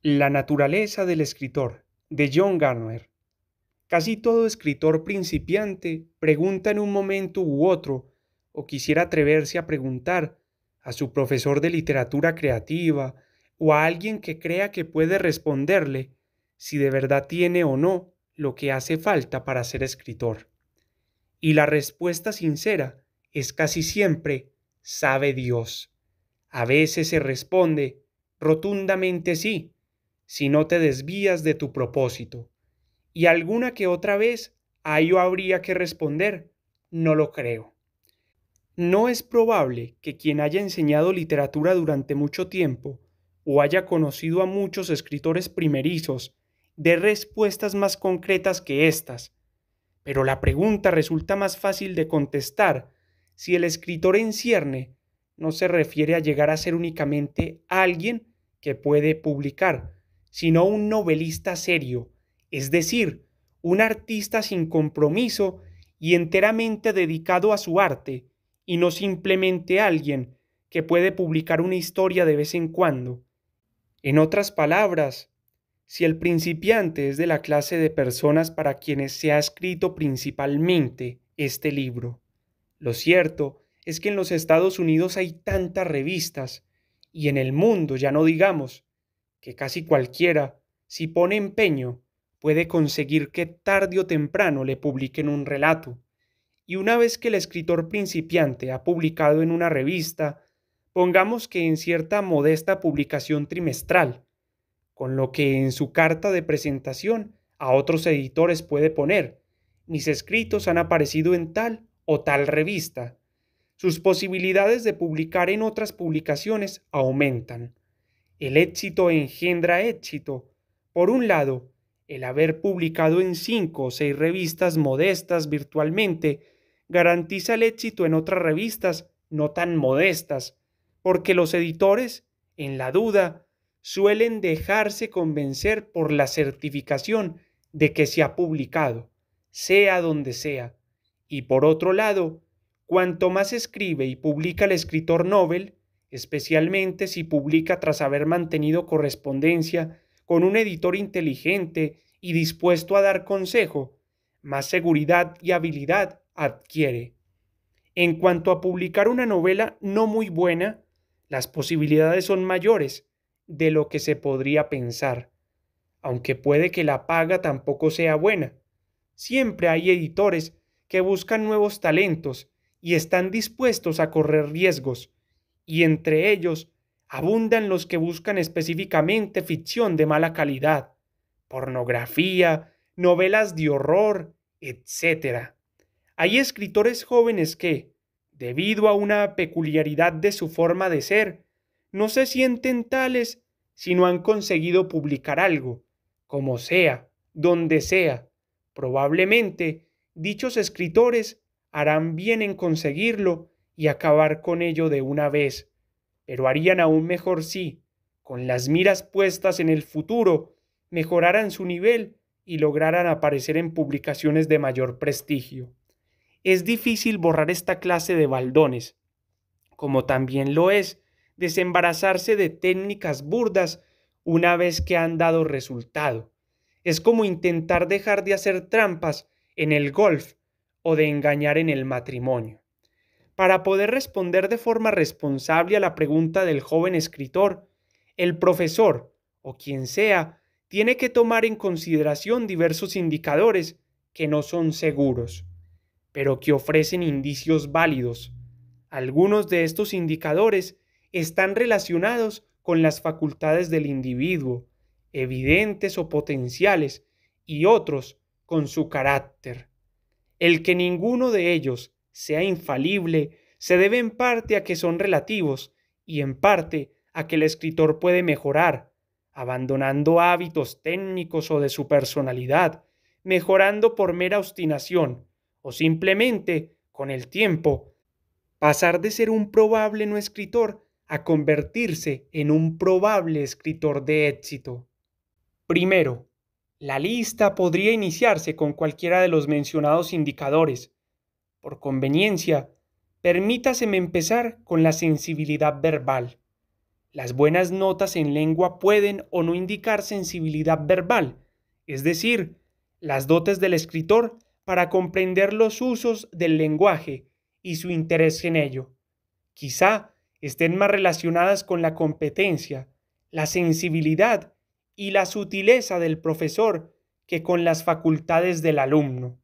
La naturaleza del escritor, de John Gardner. Casi todo escritor principiante pregunta en un momento u otro, o quisiera atreverse a preguntar, a su profesor de literatura creativa o a alguien que crea que puede responderle si de verdad tiene o no lo que hace falta para ser escritor. Y la respuesta sincera es casi siempre, sabe Dios. A veces se responde rotundamente sí, si no te desvías de tu propósito. Y alguna que otra vez a ello habría que responder, no lo creo. No es probable que quien haya enseñado literatura durante mucho tiempo o haya conocido a muchos escritores primerizos dé respuestas más concretas que estas, pero la pregunta resulta más fácil de contestar si el escritor en cierne no se refiere a llegar a ser únicamente alguien que puede publicar, sino un novelista serio, es decir, un artista sin compromiso y enteramente dedicado a su arte, y no simplemente alguien que puede publicar una historia de vez en cuando. En otras palabras, si el principiante es de la clase de personas para quienes se ha escrito principalmente este libro, lo cierto es que en los Estados Unidos hay tantas revistas, y en el mundo ya no digamos, que casi cualquiera, si pone empeño, puede conseguir que tarde o temprano le publiquen un relato. Y una vez que el escritor principiante ha publicado en una revista, pongamos que en cierta modesta publicación trimestral, con lo que en su carta de presentación a otros editores puede poner, mis escritos han aparecido en tal o tal revista. Sus posibilidades de publicar en otras publicaciones aumentan. El éxito engendra éxito. Por un lado, el haber publicado en 5 o 6 revistas modestas virtualmente garantiza el éxito en otras revistas no tan modestas, porque los editores, en la duda, suelen dejarse convencer por la certificación de que se ha publicado, sea donde sea. Y por otro lado, cuanto más escribe y publica el escritor novel, especialmente si publica tras haber mantenido correspondencia con un editor inteligente y dispuesto a dar consejo, más seguridad y habilidad adquiere. En cuanto a publicar una novela no muy buena, las posibilidades son mayores de lo que se podría pensar, aunque puede que la paga tampoco sea buena. Siempre hay editores que buscan nuevos talentos y están dispuestos a correr riesgos, y entre ellos abundan los que buscan específicamente ficción de mala calidad, pornografía, novelas de horror, etc. Hay escritores jóvenes que, debido a una peculiaridad de su forma de ser, no se sienten tales si no han conseguido publicar algo, como sea, donde sea. Probablemente dichos escritores harán bien en conseguirlo y acabar con ello de una vez, pero harían aún mejor si, con las miras puestas en el futuro, mejoraran su nivel y lograran aparecer en publicaciones de mayor prestigio. Es difícil borrar esta clase de baldones, como también lo es desembarazarse de técnicas burdas una vez que han dado resultado. Es como intentar dejar de hacer trampas en el golf o de engañar en el matrimonio. Para poder responder de forma responsable a la pregunta del joven escritor, el profesor, o quien sea, tiene que tomar en consideración diversos indicadores que no son seguros, pero que ofrecen indicios válidos. Algunos de estos indicadores están relacionados con las facultades del individuo, evidentes o potenciales, y otros con su carácter. El que ninguno de ellos sea infalible se debe en parte a que son relativos y en parte a que el escritor puede mejorar, abandonando hábitos técnicos o de su personalidad, mejorando por mera obstinación o simplemente, con el tiempo, pasar de ser un probable no escritor a convertirse en un probable escritor de éxito. Primero, la lista podría iniciarse con cualquiera de los mencionados indicadores. Por conveniencia, permítaseme empezar con la sensibilidad verbal. Las buenas notas en lengua pueden o no indicar sensibilidad verbal, es decir, las dotes del escritor para comprender los usos del lenguaje y su interés en ello. Quizá estén más relacionadas con la competencia, la sensibilidad y la sutileza del profesor que con las facultades del alumno.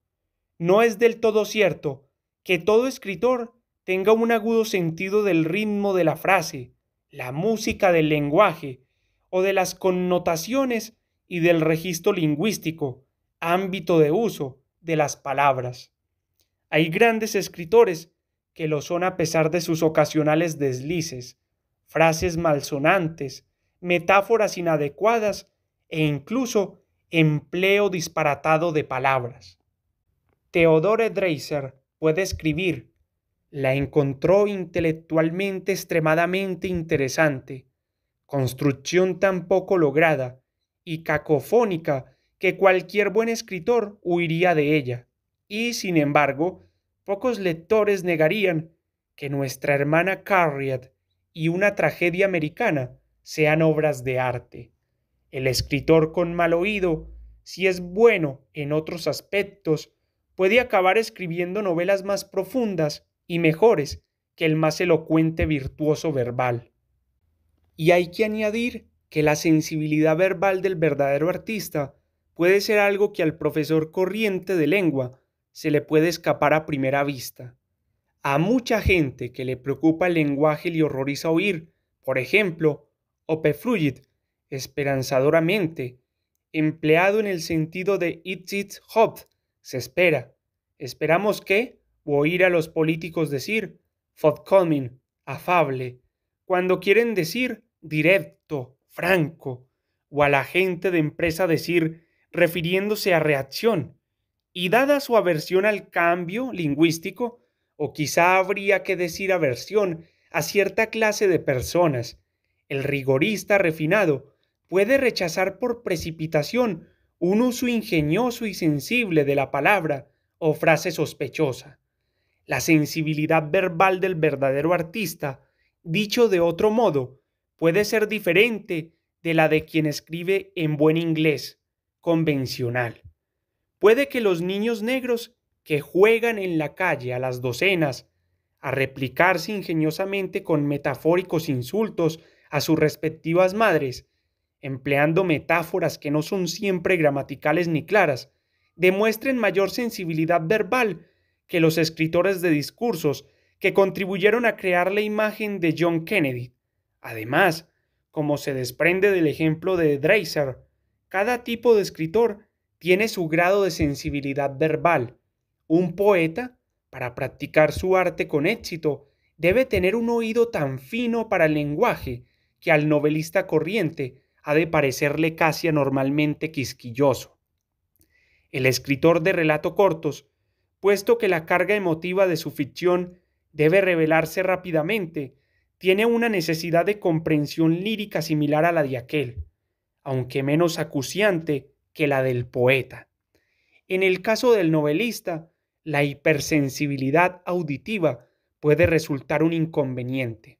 No es del todo cierto que todo escritor tenga un agudo sentido del ritmo de la frase, la música del lenguaje o de las connotaciones y del registro lingüístico, ámbito de uso de las palabras. Hay grandes escritores que lo son a pesar de sus ocasionales deslices, frases malsonantes, metáforas inadecuadas e incluso empleo disparatado de palabras. Theodore Dreiser puede escribir: la encontró intelectualmente extremadamente interesante, construcción tan poco lograda y cacofónica que cualquier buen escritor huiría de ella. Y, sin embargo, pocos lectores negarían que nuestra hermana Carriet y una tragedia americana sean obras de arte. El escritor con mal oído, si es bueno en otros aspectos, puede acabar escribiendo novelas más profundas y mejores que el más elocuente virtuoso verbal. Y hay que añadir que la sensibilidad verbal del verdadero artista puede ser algo que al profesor corriente de lengua se le puede escapar a primera vista. A mucha gente que le preocupa el lenguaje le horroriza oír, por ejemplo, opefluit, esperanzadoramente, empleado en el sentido de it hoped, se espera. Esperamos que, o oír a los políticos decir forthcoming, afable, cuando quieren decir directo, franco, o a la gente de empresa decir refiriéndose a reacción. Y dada su aversión al cambio lingüístico, o quizá habría que decir aversión a cierta clase de personas, el rigorista refinado puede rechazar por precipitación un uso ingenioso y sensible de la palabra o frase sospechosa. La sensibilidad verbal del verdadero artista, dicho de otro modo, puede ser diferente de la de quien escribe en buen inglés convencional. Puede que los niños negros que juegan en la calle a las docenas, a replicarse ingeniosamente con metafóricos insultos a sus respectivas madres, empleando metáforas que no son siempre gramaticales ni claras, demuestren mayor sensibilidad verbal que los escritores de discursos que contribuyeron a crear la imagen de John Kennedy. Además, como se desprende del ejemplo de Dreiser, cada tipo de escritor tiene su grado de sensibilidad verbal. Un poeta, para practicar su arte con éxito, debe tener un oído tan fino para el lenguaje que al novelista corriente ha de parecerle casi anormalmente quisquilloso. El escritor de relato cortos, puesto que la carga emotiva de su ficción debe revelarse rápidamente, tiene una necesidad de comprensión lírica similar a la de aquel, aunque menos acuciante que la del poeta. En el caso del novelista, la hipersensibilidad auditiva puede resultar un inconveniente.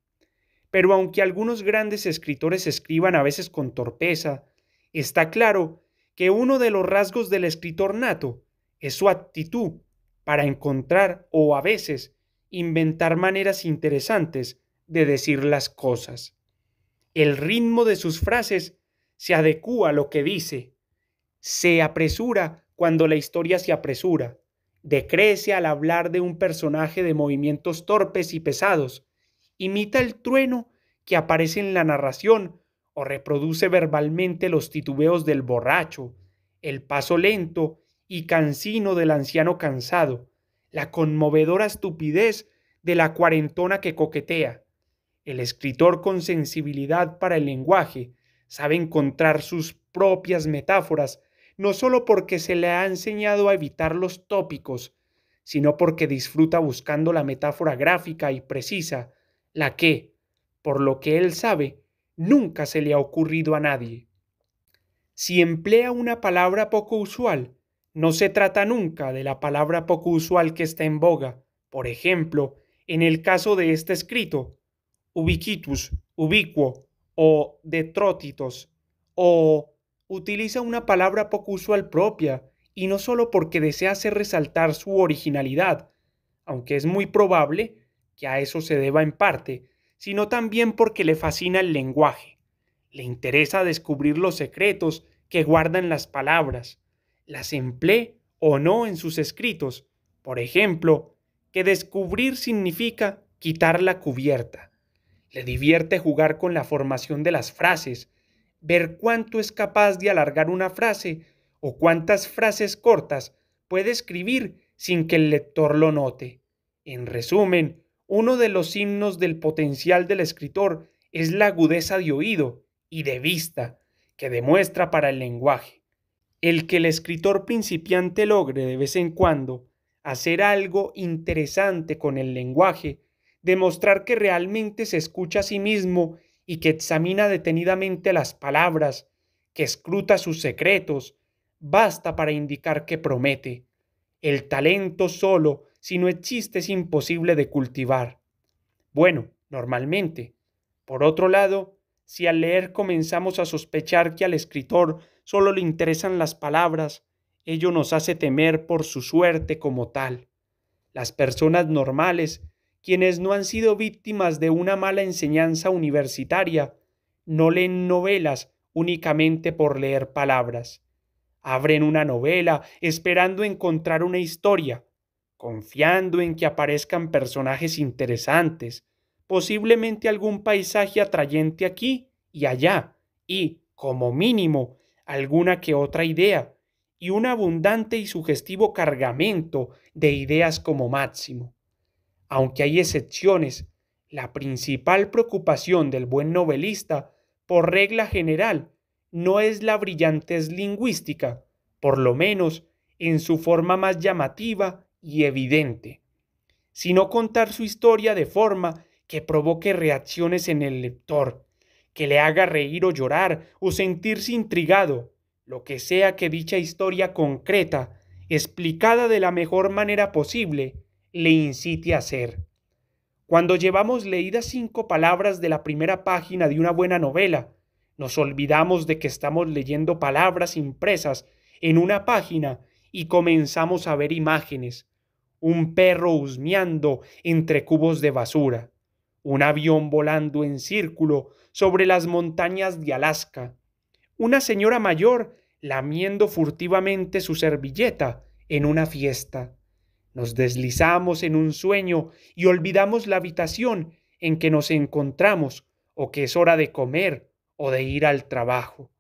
Pero aunque algunos grandes escritores escriban a veces con torpeza, está claro que uno de los rasgos del escritor nato es su actitud para encontrar o a veces inventar maneras interesantes de decir las cosas. El ritmo de sus frases se adecúa a lo que dice, se apresura cuando la historia se apresura, decrece al hablar de un personaje de movimientos torpes y pesados, imita el trueno que aparece en la narración o reproduce verbalmente los titubeos del borracho, el paso lento y cansino del anciano cansado, la conmovedora estupidez de la cuarentona que coquetea. El escritor con sensibilidad para el lenguaje sabe encontrar sus propias metáforas, no solo porque se le ha enseñado a evitar los tópicos, sino porque disfruta buscando la metáfora gráfica y precisa, la que, por lo que él sabe, nunca se le ha ocurrido a nadie. Si emplea una palabra poco usual, no se trata nunca de la palabra poco usual que está en boga. Por ejemplo, en el caso de este escrito, ubiquitus, ubicuo o detrótitos, o utiliza una palabra poco usual propia, y no solo porque desea hacer resaltar su originalidad, aunque es muy probable que a eso se deba en parte, sino también porque le fascina el lenguaje. Le interesa descubrir los secretos que guardan las palabras, las emplee o no en sus escritos. Por ejemplo, que descubrir significa quitar la cubierta. Le divierte jugar con la formación de las frases, ver cuánto es capaz de alargar una frase o cuántas frases cortas puede escribir sin que el lector lo note. En resumen, uno de los signos del potencial del escritor es la agudeza de oído y de vista que demuestra para el lenguaje. El que el escritor principiante logre de vez en cuando hacer algo interesante con el lenguaje, demostrar que realmente se escucha a sí mismo y que examina detenidamente las palabras, que escruta sus secretos, basta para indicar que promete. El talento solo, si no existe, es imposible de cultivar. Bueno, normalmente. Por otro lado, si al leer comenzamos a sospechar que al escritor solo le interesan las palabras, ello nos hace temer por su suerte como tal. Las personas normales, quienes no han sido víctimas de una mala enseñanza universitaria, no leen novelas únicamente por leer palabras. Abren una novela esperando encontrar una historia, confiando en que aparezcan personajes interesantes, posiblemente algún paisaje atrayente aquí y allá, y, como mínimo, alguna que otra idea, y un abundante y sugestivo cargamento de ideas como máximo. Aunque hay excepciones, la principal preocupación del buen novelista, por regla general, no es la brillantez lingüística, por lo menos en su forma más llamativa y evidente, sino contar su historia de forma que provoque reacciones en el lector, que le haga reír o llorar o sentirse intrigado, lo que sea que dicha historia concreta, explicada de la mejor manera posible, le incite a hacer. Cuando llevamos leídas 5 palabras de la primera página de una buena novela, nos olvidamos de que estamos leyendo palabras impresas en una página y comenzamos a ver imágenes. Un perro husmeando entre cubos de basura, un avión volando en círculo sobre las montañas de Alaska, una señora mayor lamiendo furtivamente su servilleta en una fiesta. Nos deslizamos en un sueño y olvidamos la habitación en que nos encontramos o que es hora de comer o de ir al trabajo.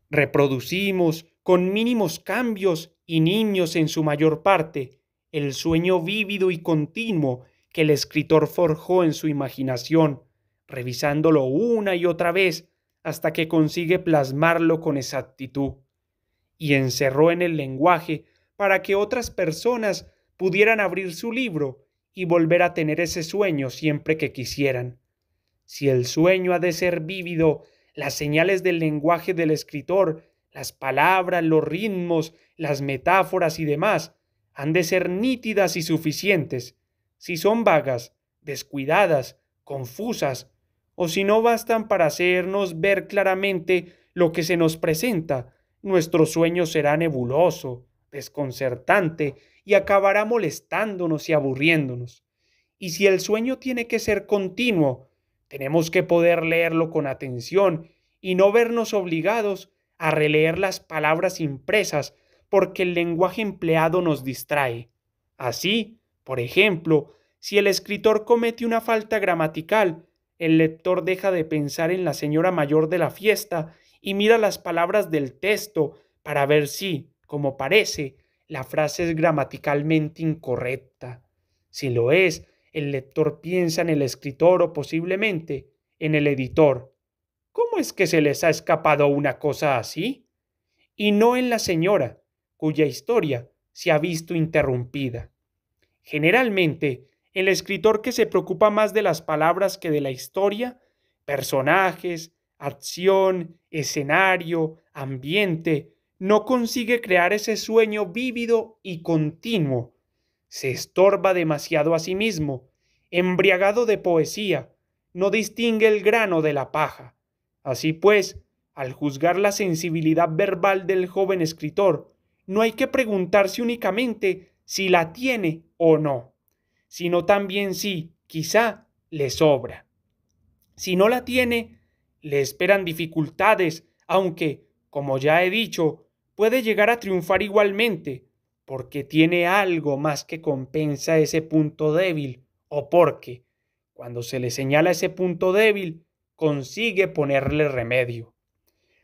Reproducimos, con mínimos cambios y niños en su mayor parte, el sueño vívido y continuo que el escritor forjó en su imaginación, revisándolo una y otra vez hasta que consigue plasmarlo con exactitud, y encerró en el lenguaje para que otras personas pudieran abrir su libro y volver a tener ese sueño siempre que quisieran. Si el sueño ha de ser vívido, las señales del lenguaje del escritor, las palabras, los ritmos, las metáforas y demás, han de ser nítidas y suficientes. Si son vagas, descuidadas, confusas, o si no bastan para hacernos ver claramente lo que se nos presenta, nuestro sueño será nebuloso, desconcertante y acabará molestándonos y aburriéndonos. Y si el sueño tiene que ser continuo, tenemos que poder leerlo con atención y no vernos obligados a releer las palabras impresas porque el lenguaje empleado nos distrae. Así, por ejemplo, si el escritor comete una falta gramatical, el lector deja de pensar en la señora mayor de la fiesta y mira las palabras del texto para ver si, como parece, la frase es gramaticalmente incorrecta. Si lo es, el lector piensa en el escritor o posiblemente en el editor. ¿Cómo es que se les ha escapado una cosa así? Y no en la señora, cuya historia se ha visto interrumpida. Generalmente, el escritor que se preocupa más de las palabras que de la historia, personajes, acción, escenario, ambiente, no consigue crear ese sueño vívido y continuo. Se estorba demasiado a sí mismo, embriagado de poesía, no distingue el grano de la paja, Así pues, al juzgar la sensibilidad verbal del joven escritor, no hay que preguntarse únicamente si la tiene o no, sino también si, quizá, le sobra. Si no la tiene, le esperan dificultades, aunque, como ya he dicho, puede llegar a triunfar igualmente, porque tiene algo más que compensa ese punto débil, o porque, cuando se le señala ese punto débil, consigue ponerle remedio.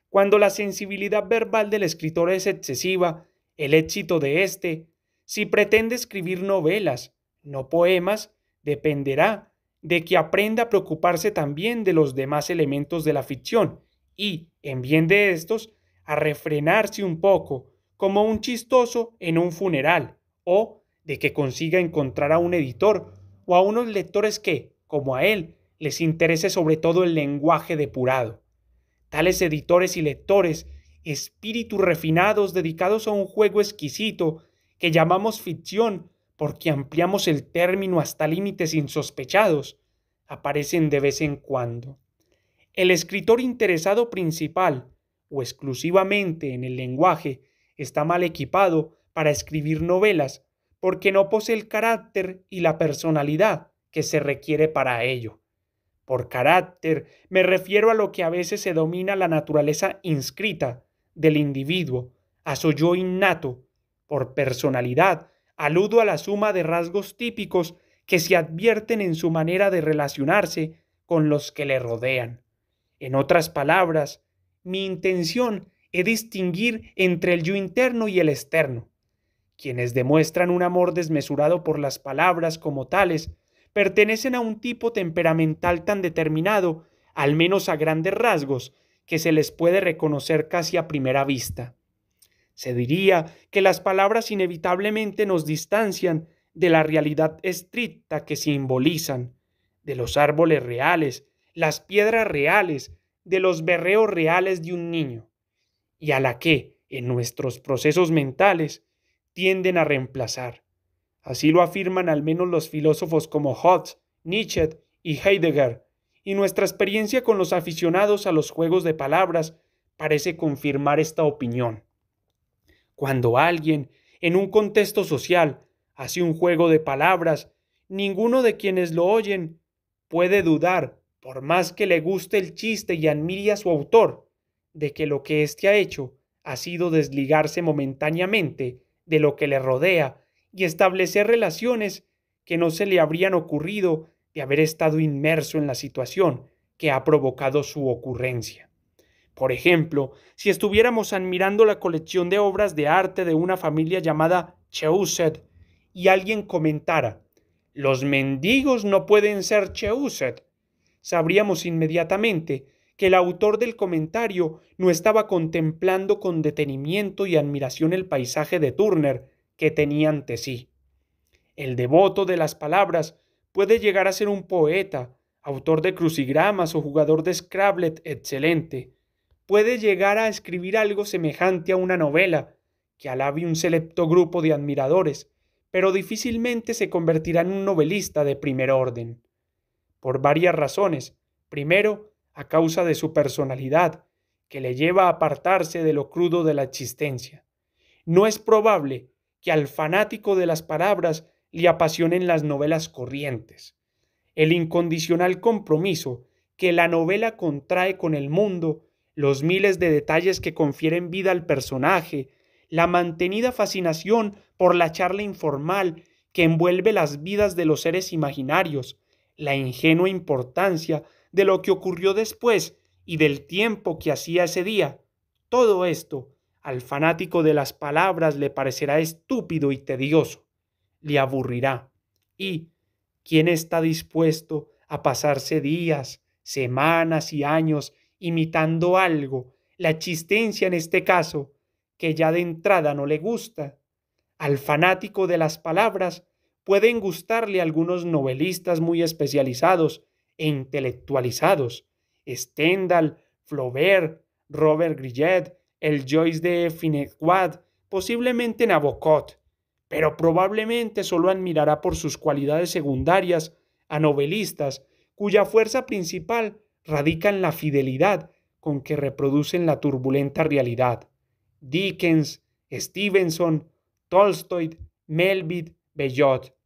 Cuando la sensibilidad verbal del escritor es excesiva, el éxito de éste, si pretende escribir novelas, no poemas, dependerá de que aprenda a preocuparse también de los demás elementos de la ficción y, en bien de estos, a refrenarse un poco, como un chistoso en un funeral, o de que consiga encontrar a un editor o a unos lectores que, como a él, les interese sobre todo el lenguaje depurado. Tales editores y lectores, espíritus refinados dedicados a un juego exquisito que llamamos ficción porque ampliamos el término hasta límites insospechados, aparecen de vez en cuando. El escritor interesado principal o exclusivamente en el lenguaje está mal equipado para escribir novelas porque no posee el carácter y la personalidad que se requiere para ello. Por carácter me refiero a lo que a veces se domina la naturaleza inscrita del individuo, a su yo innato. Por personalidad aludo a la suma de rasgos típicos que se advierten en su manera de relacionarse con los que le rodean. En otras palabras, mi intención es distinguir entre el yo interno y el externo. Quienes demuestran un amor desmesurado por las palabras como tales pertenecen a un tipo temperamental tan determinado, al menos a grandes rasgos, que se les puede reconocer casi a primera vista. Se diría que las palabras inevitablemente nos distancian de la realidad estricta que simbolizan, de los árboles reales, las piedras reales, de los berreos reales de un niño, y a la que, en nuestros procesos mentales, tienden a reemplazar. Así lo afirman al menos los filósofos como Hobbes, Nietzsche y Heidegger, y nuestra experiencia con los aficionados a los juegos de palabras parece confirmar esta opinión. Cuando alguien, en un contexto social, hace un juego de palabras, ninguno de quienes lo oyen puede dudar, por más que le guste el chiste y admire a su autor, de que lo que éste ha hecho ha sido desligarse momentáneamente de lo que le rodea y establecer relaciones que no se le habrían ocurrido de haber estado inmerso en la situación que ha provocado su ocurrencia. Por ejemplo, si estuviéramos admirando la colección de obras de arte de una familia llamada Cheuset y alguien comentara: «Los mendigos no pueden ser Cheuset», sabríamos inmediatamente que el autor del comentario no estaba contemplando con detenimiento y admiración el paisaje de Turner que tenía ante sí. El devoto de las palabras puede llegar a ser un poeta, autor de crucigramas o jugador de Scrabble excelente. Puede llegar a escribir algo semejante a una novela que alabe un selecto grupo de admiradores, pero difícilmente se convertirá en un novelista de primer orden. Por varias razones. Primero, a causa de su personalidad, que le lleva a apartarse de lo crudo de la existencia. No es probable que al fanático de las palabras le apasionen las novelas corrientes. El incondicional compromiso que la novela contrae con el mundo, los miles de detalles que confieren vida al personaje, la mantenida fascinación por la charla informal que envuelve las vidas de los seres imaginarios, la ingenua importancia de lo que ocurrió después y del tiempo que hacía ese día, todo esto al fanático de las palabras le parecerá estúpido y tedioso, le aburrirá. ¿Y quién está dispuesto a pasarse días, semanas y años imitando algo, la existencia en este caso, que ya de entrada no le gusta? Al fanático de las palabras pueden gustarle algunos novelistas muy especializados e intelectualizados: Stendhal, Flaubert, Robert Grillet, el Joyce de Finegois, posiblemente Nabokov, pero probablemente solo admirará por sus cualidades secundarias a novelistas cuya fuerza principal radica en la fidelidad con que reproducen la turbulenta realidad. Dickens, Stevenson, Tolstoy, Melville, Bellot.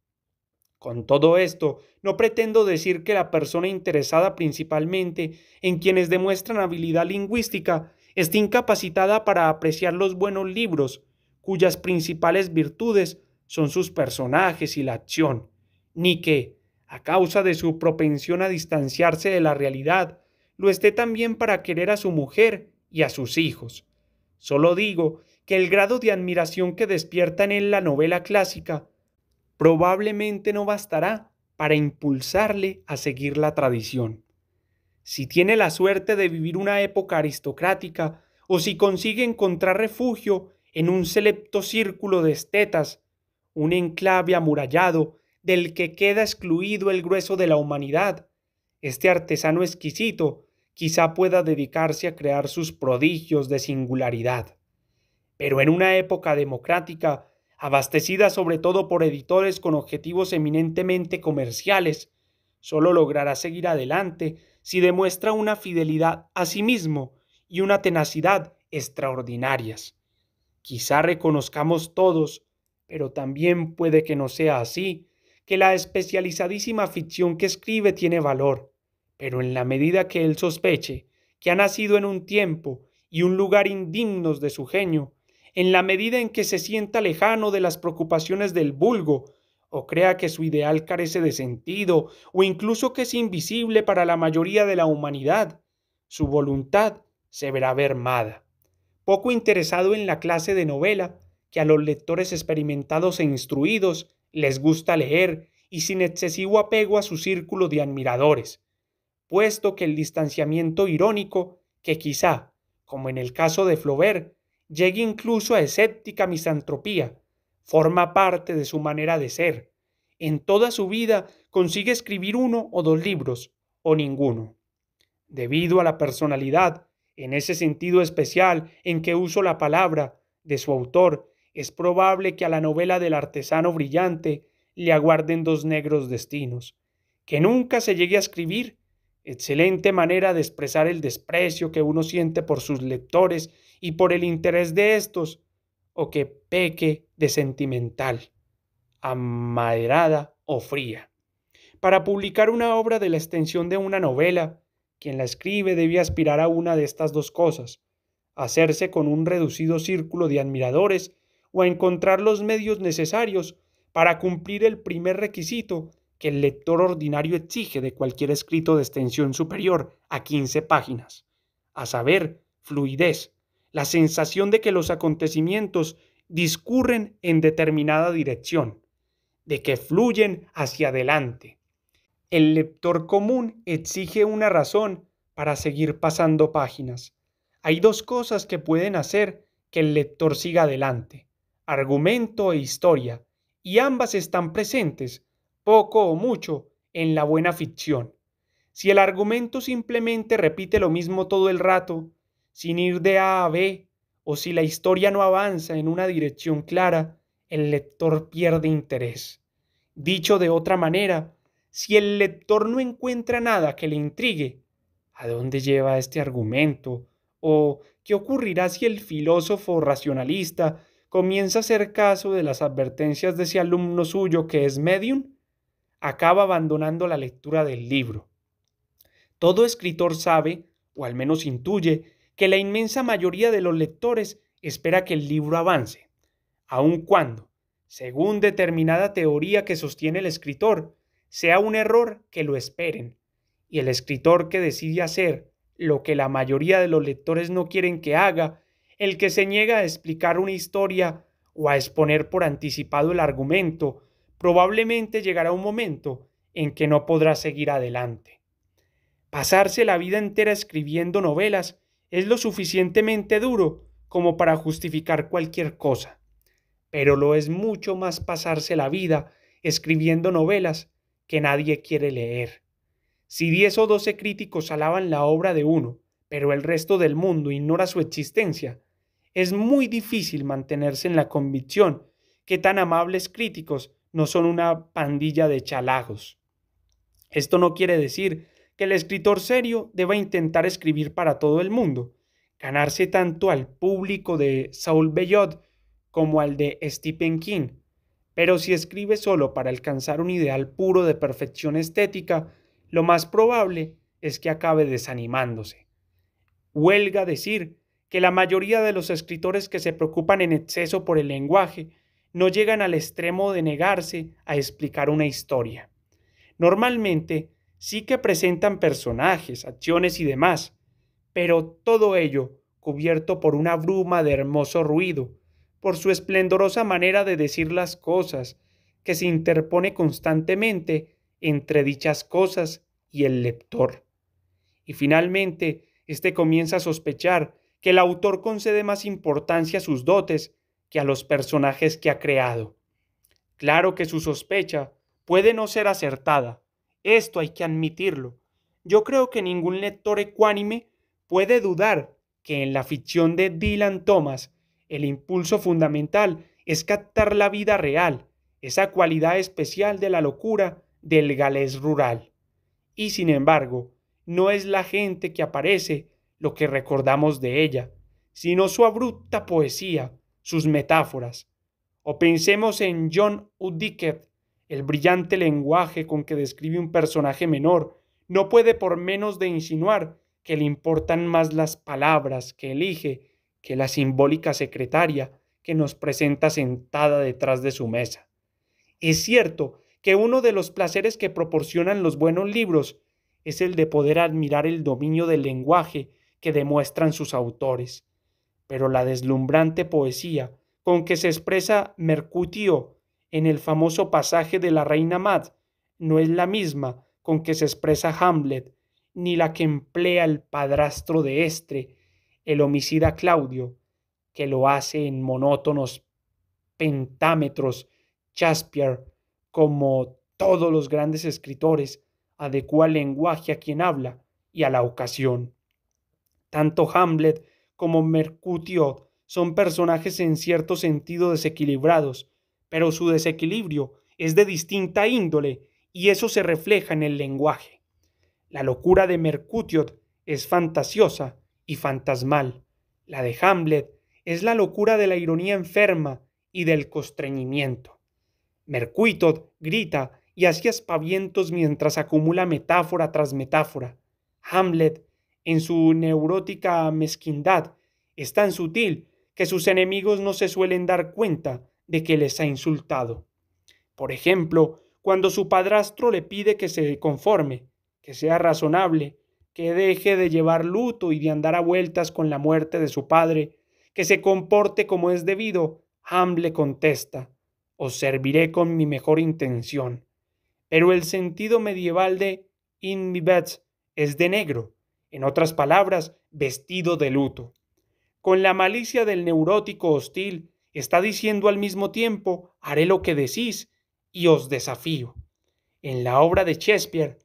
Con todo esto, no pretendo decir que la persona interesada principalmente en quienes demuestran habilidad lingüística esté incapacitada para apreciar los buenos libros, cuyas principales virtudes son sus personajes y la acción, ni que, a causa de su propensión a distanciarse de la realidad, lo esté también para querer a su mujer y a sus hijos. Solo digo que el grado de admiración que despierta en él la novela clásica probablemente no bastará para impulsarle a seguir la tradición. Si tiene la suerte de vivir una época aristocrática o si consigue encontrar refugio en un selecto círculo de estetas, un enclave amurallado del que queda excluido el grueso de la humanidad, este artesano exquisito quizá pueda dedicarse a crear sus prodigios de singularidad. Pero en una época democrática, abastecida sobre todo por editores con objetivos eminentemente comerciales, solo logrará seguir adelante si demuestra una fidelidad a sí mismo y una tenacidad extraordinarias. Quizá reconozcamos todos, pero también puede que no sea así, que la especializadísima ficción que escribe tiene valor, pero en la medida que él sospeche que ha nacido en un tiempo y un lugar indignos de su genio, en la medida en que se sienta lejano de las preocupaciones del vulgo, o crea que su ideal carece de sentido, o incluso que es invisible para la mayoría de la humanidad, su voluntad se verá mermada. Poco interesado en la clase de novela que a los lectores experimentados e instruidos les gusta leer y sin excesivo apego a su círculo de admiradores, puesto que el distanciamiento irónico, que quizá, como en el caso de Flaubert, llegue incluso a escéptica misantropía, forma parte de su manera de ser. En toda su vida consigue escribir 1 o 2 libros, o ninguno. Debido a la personalidad, en ese sentido especial en que uso la palabra, de su autor, es probable que a la novela del artesano brillante le aguarden 2 negros destinos: que nunca se llegue a escribir, excelente manera de expresar el desprecio que uno siente por sus lectores y por el interés de éstos, o que peque de sentimental, amaderada o fría. Para publicar una obra de la extensión de una novela, quien la escribe debe aspirar a una de estas 2 cosas: hacerse con un reducido círculo de admiradores o a encontrar los medios necesarios para cumplir el primer requisito que el lector ordinario exige de cualquier escrito de extensión superior a 15 páginas, a saber, fluidez, la sensación de que los acontecimientos discurren en determinada dirección, de que fluyen hacia adelante. El lector común exige una razón para seguir pasando páginas. Hay 2 cosas que pueden hacer que el lector siga adelante: argumento e historia, y ambas están presentes, poco o mucho, en la buena ficción. Si el argumento simplemente repite lo mismo todo el rato, sin ir de A a B, o si la historia no avanza en una dirección clara, el lector pierde interés. Dicho de otra manera, si el lector no encuentra nada que le intrigue, ¿a dónde lleva este argumento? ¿O qué ocurrirá si el filósofo racionalista comienza a hacer caso de las advertencias de ese alumno suyo que es medium? Acaba abandonando la lectura del libro. Todo escritor sabe, o al menos intuye, que la inmensa mayoría de los lectores espera que el libro avance, aun cuando, según determinada teoría que sostiene el escritor, sea un error que lo esperen, y el escritor que decide hacer lo que la mayoría de los lectores no quieren que haga, el que se niega a explicar una historia o a exponer por anticipado el argumento, probablemente llegará un momento en que no podrá seguir adelante. Pasarse la vida entera escribiendo novelas es lo suficientemente duro como para justificar cualquier cosa, pero lo es mucho más pasarse la vida escribiendo novelas que nadie quiere leer. Si 10 o 12 críticos alaban la obra de uno, pero el resto del mundo ignora su existencia, es muy difícil mantenerse en la convicción que tan amables críticos no son una pandilla de chalajos. Esto no quiere decir que el escritor serio deba intentar escribir para todo el mundo, ganarse tanto al público de Saul Bellow como al de Stephen King. Pero si escribe solo para alcanzar un ideal puro de perfección estética, lo más probable es que acabe desanimándose. Huelga decir que la mayoría de los escritores que se preocupan en exceso por el lenguaje no llegan al extremo de negarse a explicar una historia. Normalmente sí que presentan personajes, acciones y demás, pero todo ello cubierto por una bruma de hermoso ruido, por su esplendorosa manera de decir las cosas, que se interpone constantemente entre dichas cosas y el lector. Y finalmente, éste comienza a sospechar que el autor concede más importancia a sus dotes que a los personajes que ha creado. Claro que su sospecha puede no ser acertada, esto hay que admitirlo. Yo creo que ningún lector ecuánime puede dudar que en la ficción de Dylan Thomas el impulso fundamental es captar la vida real, esa cualidad especial de la locura del galés rural. Y sin embargo, no es la gente que aparece lo que recordamos de ella, sino su abrupta poesía, sus metáforas. O pensemos en John Uddicket, el brillante lenguaje con que describe un personaje menor, no puede por menos de insinuar que le importan más las palabras que elige que la simbólica secretaria que nos presenta sentada detrás de su mesa. Es cierto que uno de los placeres que proporcionan los buenos libros es el de poder admirar el dominio del lenguaje que demuestran sus autores, pero la deslumbrante poesía con que se expresa Mercutio en el famoso pasaje de la Reina Mad no es la misma con que se expresa Hamlet, ni la que emplea el padrastro de Estre, el homicida Claudio, que lo hace en monótonos pentámetros. Shakespeare, como todos los grandes escritores, adecua el lenguaje a quien habla y a la ocasión. Tanto Hamlet como Mercutio son personajes en cierto sentido desequilibrados, pero su desequilibrio es de distinta índole y eso se refleja en el lenguaje. La locura de Mercutio es fantasiosa y fantasmal. La de Hamlet es la locura de la ironía enferma y del constreñimiento. Mercutio grita y hace aspavientos mientras acumula metáfora tras metáfora. Hamlet, en su neurótica mezquindad, es tan sutil que sus enemigos no se suelen dar cuenta de que les ha insultado. Por ejemplo, cuando su padrastro le pide que se conforme, que sea razonable, que deje de llevar luto y de andar a vueltas con la muerte de su padre, que se comporte como es debido, Hamlet contesta: os serviré con mi mejor intención. Pero el sentido medieval de in mi bed es de negro, en otras palabras, vestido de luto. Con la malicia del neurótico hostil, está diciendo al mismo tiempo: haré lo que decís y os desafío. En la obra de Shakespeare,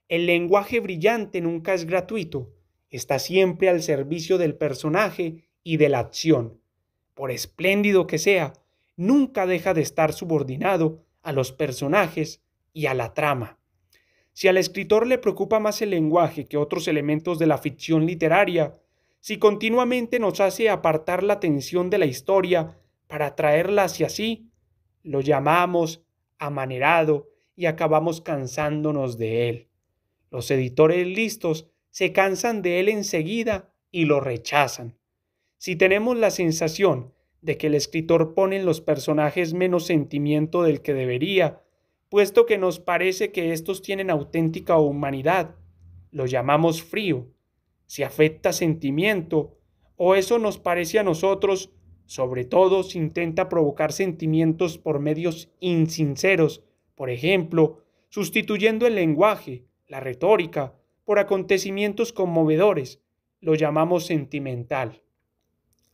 el lenguaje brillante nunca es gratuito, está siempre al servicio del personaje y de la acción. Por espléndido que sea, nunca deja de estar subordinado a los personajes y a la trama. Si al escritor le preocupa más el lenguaje que otros elementos de la ficción literaria, si continuamente nos hace apartar la atención de la historia para traerla hacia sí, lo llamamos amanerado y acabamos cansándonos de él. Los editores listos se cansan de él enseguida y lo rechazan. Si tenemos la sensación de que el escritor pone en los personajes menos sentimiento del que debería, puesto que nos parece que estos tienen auténtica humanidad, lo llamamos frío. Si afecta sentimiento, o eso nos parece a nosotros, sobre todo si intenta provocar sentimientos por medios insinceros, por ejemplo, sustituyendo el lenguaje, la retórica, por acontecimientos conmovedores, lo llamamos sentimental.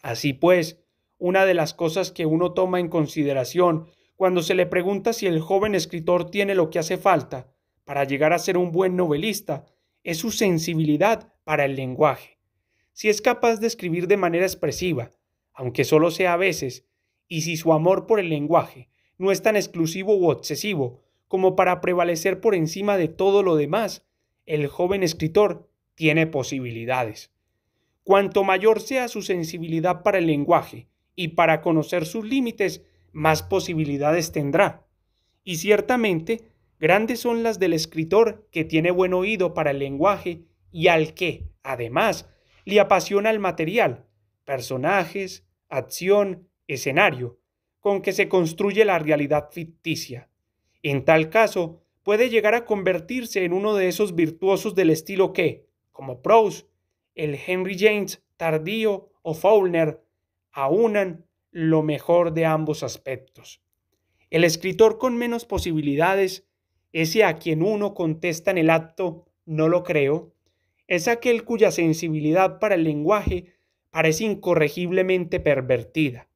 Así pues, una de las cosas que uno toma en consideración cuando se le pregunta si el joven escritor tiene lo que hace falta para llegar a ser un buen novelista es su sensibilidad para el lenguaje. Si es capaz de escribir de manera expresiva, aunque solo sea a veces, y si su amor por el lenguaje no es tan exclusivo u obsesivo como para prevalecer por encima de todo lo demás, el joven escritor tiene posibilidades. Cuanto mayor sea su sensibilidad para el lenguaje y para conocer sus límites, más posibilidades tendrá. Y ciertamente, grandes son las del escritor que tiene buen oído para el lenguaje y al que, además, le apasiona el material, personajes, acción, escenario, con que se construye la realidad ficticia. En tal caso, puede llegar a convertirse en uno de esos virtuosos del estilo que, como Proust, el Henry James tardío o Faulkner, aunan lo mejor de ambos aspectos. El escritor con menos posibilidades, ese a quien uno contesta en el acto, no lo creo, es aquel cuya sensibilidad para el lenguaje parece incorregiblemente pervertida.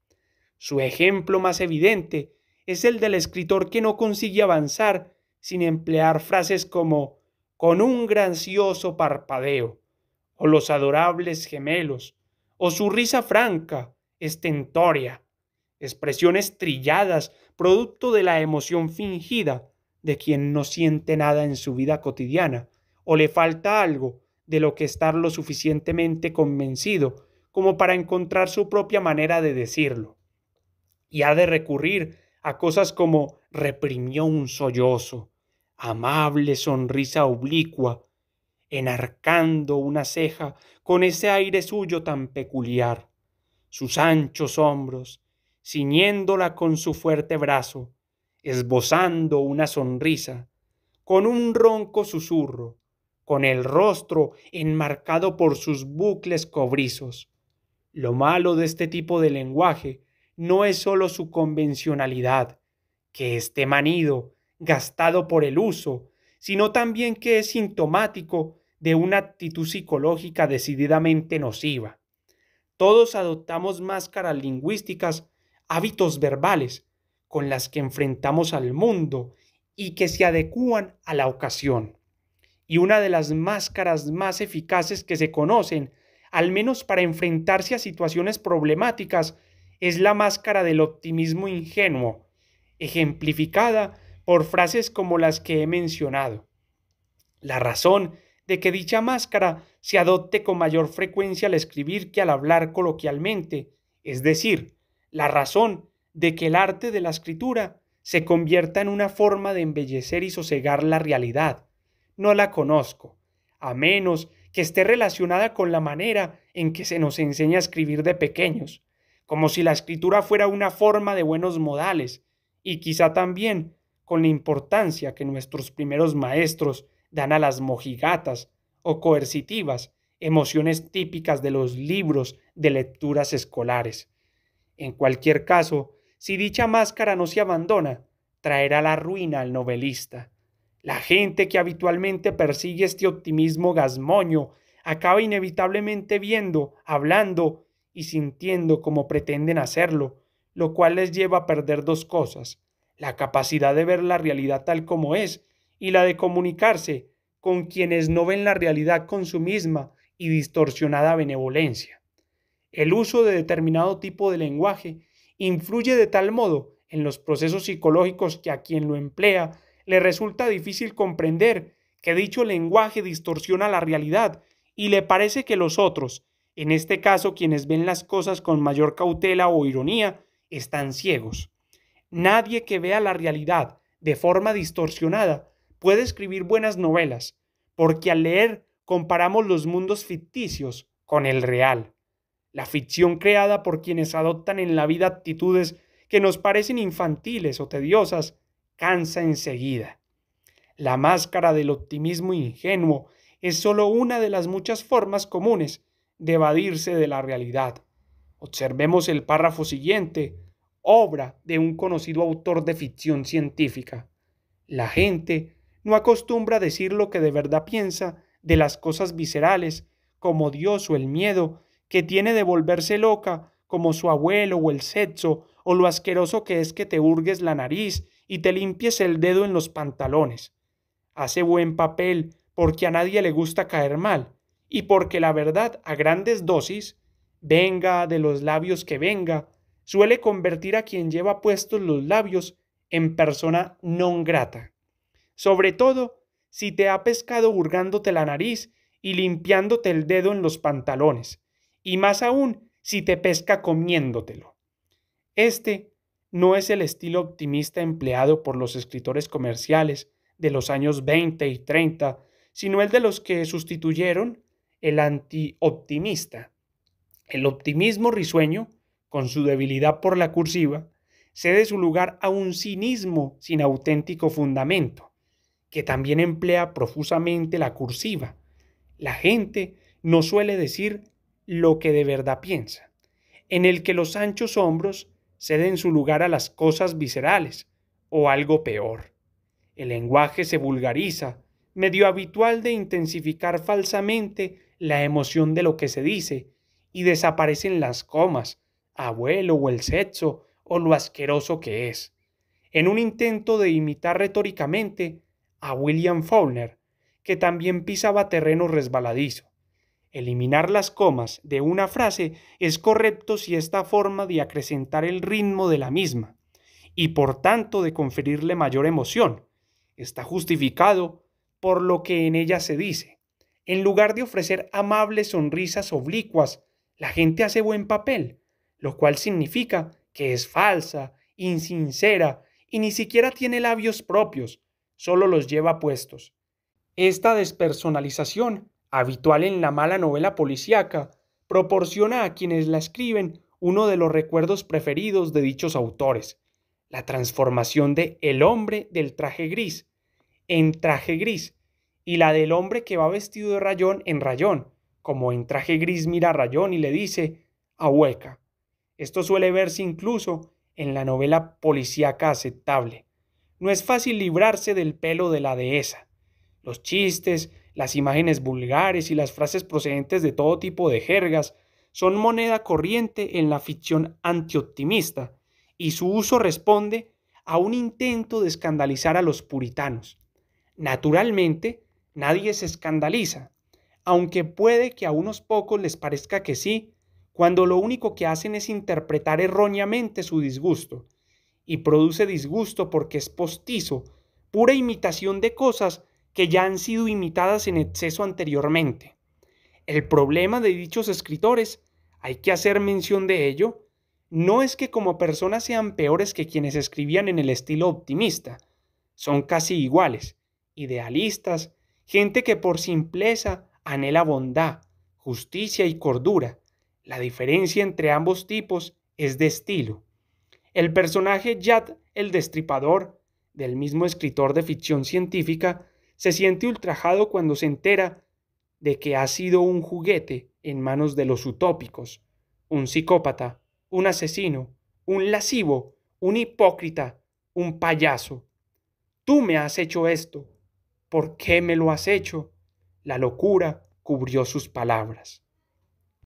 Su ejemplo más evidente es el del escritor que no consigue avanzar sin emplear frases como con un gracioso parpadeo, o los adorables gemelos, o su risa franca, estentórea, expresiones trilladas, producto de la emoción fingida de quien no siente nada en su vida cotidiana, o le falta algo de lo que estar lo suficientemente convencido como para encontrar su propia manera de decirlo. Y ha de recurrir a cosas como reprimió un sollozo, amable sonrisa oblicua, enarcando una ceja con ese aire suyo tan peculiar, sus anchos hombros, ciñéndola con su fuerte brazo, esbozando una sonrisa, con un ronco susurro, con el rostro enmarcado por sus bucles cobrizos. Lo malo de este tipo de lenguaje no es sólo su convencionalidad, que esté manido, gastado por el uso, sino también que es sintomático de una actitud psicológica decididamente nociva. Todos adoptamos máscaras lingüísticas, hábitos verbales, con las que enfrentamos al mundo y que se adecúan a la ocasión. Y una de las máscaras más eficaces que se conocen, al menos para enfrentarse a situaciones problemáticas, es la máscara del optimismo ingenuo, ejemplificada por frases como las que he mencionado. La razón de que dicha máscara se adopte con mayor frecuencia al escribir que al hablar coloquialmente, es decir, la razón de que el arte de la escritura se convierta en una forma de embellecer y sosegar la realidad. No la conozco, a menos que esté relacionada con la manera en que se nos enseña a escribir de pequeños, como si la escritura fuera una forma de buenos modales, y quizá también con la importancia que nuestros primeros maestros dan a las mojigatas o coercitivas, emociones típicas de los libros de lecturas escolares. En cualquier caso, si dicha máscara no se abandona, traerá la ruina al novelista. La gente que habitualmente persigue este optimismo gazmoño acaba inevitablemente viendo, hablando y sintiendo como pretenden hacerlo, lo cual les lleva a perder dos cosas: la capacidad de ver la realidad tal como es y la de comunicarse con quienes no ven la realidad con su misma y distorsionada benevolencia. El uso de determinado tipo de lenguaje influye de tal modo en los procesos psicológicos que a quien lo emplea le resulta difícil comprender que dicho lenguaje distorsiona la realidad y le parece que los otros, en este caso quienes ven las cosas con mayor cautela o ironía, están ciegos. Nadie que vea la realidad de forma distorsionada puede escribir buenas novelas, porque al leer comparamos los mundos ficticios con el real. La ficción creada por quienes adoptan en la vida actitudes que nos parecen infantiles o tediosas cansa enseguida. La máscara del optimismo ingenuo es sólo una de las muchas formas comunes de evadirse de la realidad. Observemos el párrafo siguiente, obra de un conocido autor de ficción científica. La gente no acostumbra a decir lo que de verdad piensa de las cosas viscerales, como Dios o el miedo, que tiene de volverse loca, como su abuelo o el sexo, o lo asqueroso que es que te hurgues la nariz y te limpies el dedo en los pantalones. Hace buen papel porque a nadie le gusta caer mal, y porque la verdad a grandes dosis, venga de los labios que venga, suele convertir a quien lleva puestos los labios en persona non grata, sobre todo si te ha pescado hurgándote la nariz y limpiándote el dedo en los pantalones, y más aún si te pesca comiéndotelo. Este no es el estilo optimista empleado por los escritores comerciales de los años 20 y 30, sino el de los que sustituyeron el anti-optimista. El optimismo risueño, con su debilidad por la cursiva, cede su lugar a un cinismo sin auténtico fundamento, que también emplea profusamente la cursiva. La gente no suele decir lo que de verdad piensa, en el que los anchos hombros ceden su lugar a las cosas viscerales, o algo peor. El lenguaje se vulgariza, medio habitual de intensificar falsamente la emoción de lo que se dice, y desaparecen las comas, abuelo o el sexo, o lo asqueroso que es. En un intento de imitar retóricamente a William Faulkner, que también pisaba terreno resbaladizo. Eliminar las comas de una frase es correcto si esta forma de acrecentar el ritmo de la misma, y por tanto de conferirle mayor emoción. Está justificado por lo que en ella se dice. En lugar de ofrecer amables sonrisas oblicuas, la gente hace buen papel, lo cual significa que es falsa, insincera y ni siquiera tiene labios propios, solo los lleva puestos. Esta despersonalización, habitual en la mala novela policíaca, proporciona a quienes la escriben uno de los recuerdos preferidos de dichos autores, la transformación de el hombre del traje gris en traje gris y la del hombre que va vestido de rayón en rayón, como en traje gris mira a rayón y le dice ahueca. Esto suele verse incluso en la novela policíaca aceptable. No es fácil librarse del pelo de la dehesa. Los chistes, las imágenes vulgares y las frases procedentes de todo tipo de jergas son moneda corriente en la ficción antioptimista, y su uso responde a un intento de escandalizar a los puritanos. Naturalmente, nadie se escandaliza, aunque puede que a unos pocos les parezca que sí, cuando lo único que hacen es interpretar erróneamente su disgusto, y produce disgusto porque es postizo, pura imitación de cosas que ya han sido imitadas en exceso anteriormente. El problema de dichos escritores, hay que hacer mención de ello, no es que como personas sean peores que quienes escribían en el estilo optimista, son casi iguales, idealistas, gente que por simpleza anhela bondad, justicia y cordura. La diferencia entre ambos tipos es de estilo. El personaje Jad el Destripador, del mismo escritor de ficción científica, se siente ultrajado cuando se entera de que ha sido un juguete en manos de los utópicos, un psicópata, un asesino, un lascivo, un hipócrita, un payaso. Tú me has hecho esto. ¿Por qué me lo has hecho? La locura cubrió sus palabras.